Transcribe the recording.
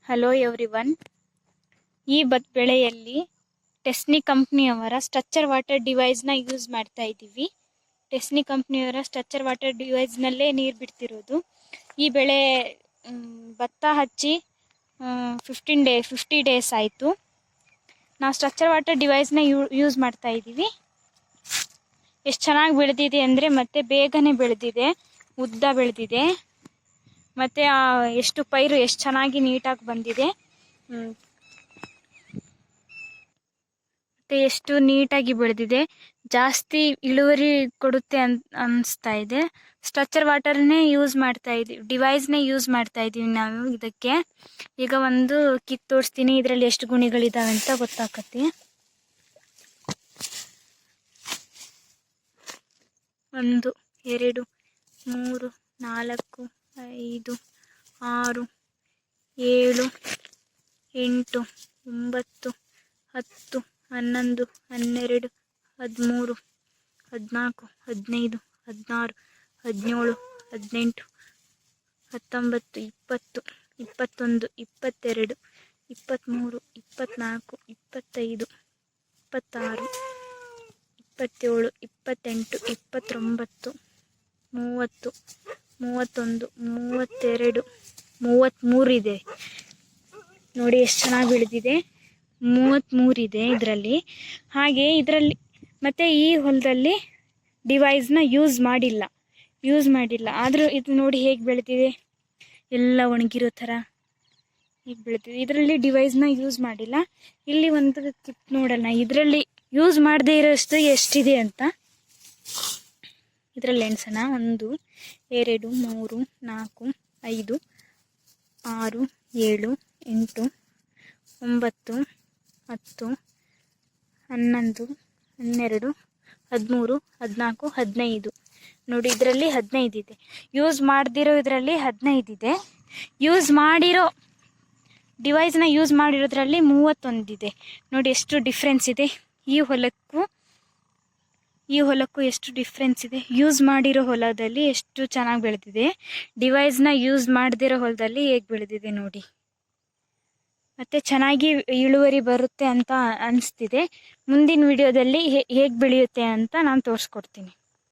Hello everyone. ಈ ಬೆಳೆಯಲ್ಲಿ ಟೆಸ್ನಿ ಕಂಪ್ನಿಯವರ structure water ಡಿವೈಸ್ನ use ಮಾಡ್ತಾ ಇದ್ದೀವಿ. ಟೆಸ್ನಿ ಕಂಪ್ನಿಯವರ ಸ್ಟ್ರಕ್ಚರ್ ವಾಟರ್ ಡಿವೈಸ್ನಲ್ಲೇ ನೀರು ಬಿಡ್ತಿರೋದು. ಈ ಬೆಳೆ ಭತ್ತ ಹಚ್ಚಿ 50 ಡೇಸ್ ಆಯಿತು. ನಾವು ಸ್ಟ್ರಕ್ಚರ್ ವಾಟರ್ ಡಿವೈಸ್ನ ಯೂಸ್ ಮಾಡ್ತಾ ಇದ್ದೀವಿ. ಎಷ್ಟು ಚೆನ್ನಾಗಿ ಬೆಳೆದಿದೆ ಅಂದರೆ ಮತ್ತೆ ಬೇಗನೆ ಬೆಳೆದಿದೆ, ಉದ್ದ ಬೆಳೆದಿದೆ, ಮತ್ತು ಎಷ್ಟು ಪೈರು ಎಷ್ಟು ಚೆನ್ನಾಗಿ ನೀಟಾಗಿ ಬಂದಿದೆ, ಮತ್ತು ಎಷ್ಟು ನೀಟಾಗಿ ಬೆಳೆದಿದೆ. ಜಾಸ್ತಿ ಇಳುವರಿ ಕೊಡುತ್ತೆ ಅನಿಸ್ತಾ ಇದೆ. ಸ್ಟ್ರಕ್ಚರ್ ವಾಟರ್ನೇ ಯೂಸ್ ಮಾಡ್ತಾ ಇದ್ದೀವಿ, ಡಿವೈಸ್ನೇ ಯೂಸ್ ಮಾಡ್ತಾ ಇದ್ದೀವಿ ನಾವು ಇದಕ್ಕೆ. ಈಗ ಒಂದು ಕಿತ್ತು ತೋರಿಸ್ತೀನಿ, ಇದರಲ್ಲಿ ಎಷ್ಟು ಗುಣಿಗಳಿದಾವೆ ಅಂತ ಗೊತ್ತಾಕತಿ. 1 2 3 4 5 6 7 8 9 10 11 12 13 14 15 16 17 18 19 20 21 22 23 24 25 26 27 28 29 30 31 32 33 ಇದೆ. ನೋಡಿ ಎಷ್ಟು ಚೆನ್ನಾಗಿ ಬೆಳೆದಿದೆ. 33 ಇದೆ ಇದರಲ್ಲಿ. ಹಾಗೆ ಇದರಲ್ಲಿ ಮತ್ತು ಈ ಹೊಲದಲ್ಲಿ ಡಿವೈಸ್ನ ಯೂಸ್ ಮಾಡಿಲ್ಲ ಆದರೂ ಇದು ನೋಡಿ ಹೇಗೆ ಬೆಳೆದಿದೆ, ಎಲ್ಲ ಒಣಗಿರೋ ಥರ ಹೇಗೆ ಬೆಳೆದಿದೆ. ಇದರಲ್ಲಿ ಡಿವೈಸ್ನ ಯೂಸ್ ಮಾಡಿಲ್ಲ. ಇಲ್ಲಿ ಒಂದು ಕಿತ್ತು ನೋಡೋಣ, ಇದರಲ್ಲಿ ಯೂಸ್ ಮಾಡದೇ ಇರೋಷ್ಟು ಎಷ್ಟಿದೆ ಅಂತ. ಇದರಲ್ಲಿ ಎಣ್ಸೋಣ. 1 2 3 4 5 6 7 8 9 10 11 12 13 14 15. ನೋಡಿ ಇದರಲ್ಲಿ 15 ಇದೆ. ಯೂಸ್ ಮಾಡದಿರೋ ಇದರಲ್ಲಿ 15 ಇದೆ. ಯೂಸ್ ಮಾಡಿರೋ ಡಿವೈಸ್ನ ಯೂಸ್ ಮಾಡಿರೋದ್ರಲ್ಲಿ 31 ಇದೆ. ನೋಡಿ ಎಷ್ಟು ಡಿಫ್ರೆನ್ಸ್ ಇದೆ. ಈ ಹೊಲಕ್ಕೂ ಎಷ್ಟು ಡಿಫ್ರೆನ್ಸ್ ಇದೆ. ಯೂಸ್ ಮಾಡಿರೋ ಹೊಲದಲ್ಲಿ ಎಷ್ಟು ಚೆನ್ನಾಗಿ ಬೆಳೆದಿದೆ, ಡಿವೈಸ್ನ ಯೂಸ್ ಮಾಡದಿರೋ ಹೊಲದಲ್ಲಿ ಹೇಗೆ ಬೆಳೆದಿದೆ ನೋಡಿ. ಮತ್ತು ಚೆನ್ನಾಗಿ ಇಳುವರಿ ಬರುತ್ತೆ ಅಂತ ಅನಿಸ್ತಿದೆ. ಮುಂದಿನ ವಿಡಿಯೋದಲ್ಲಿ ಹೇಗೆ ಬೆಳೆಯುತ್ತೆ ಅಂತ ನಾನು ತೋರಿಸ್ಕೊಡ್ತೀನಿ.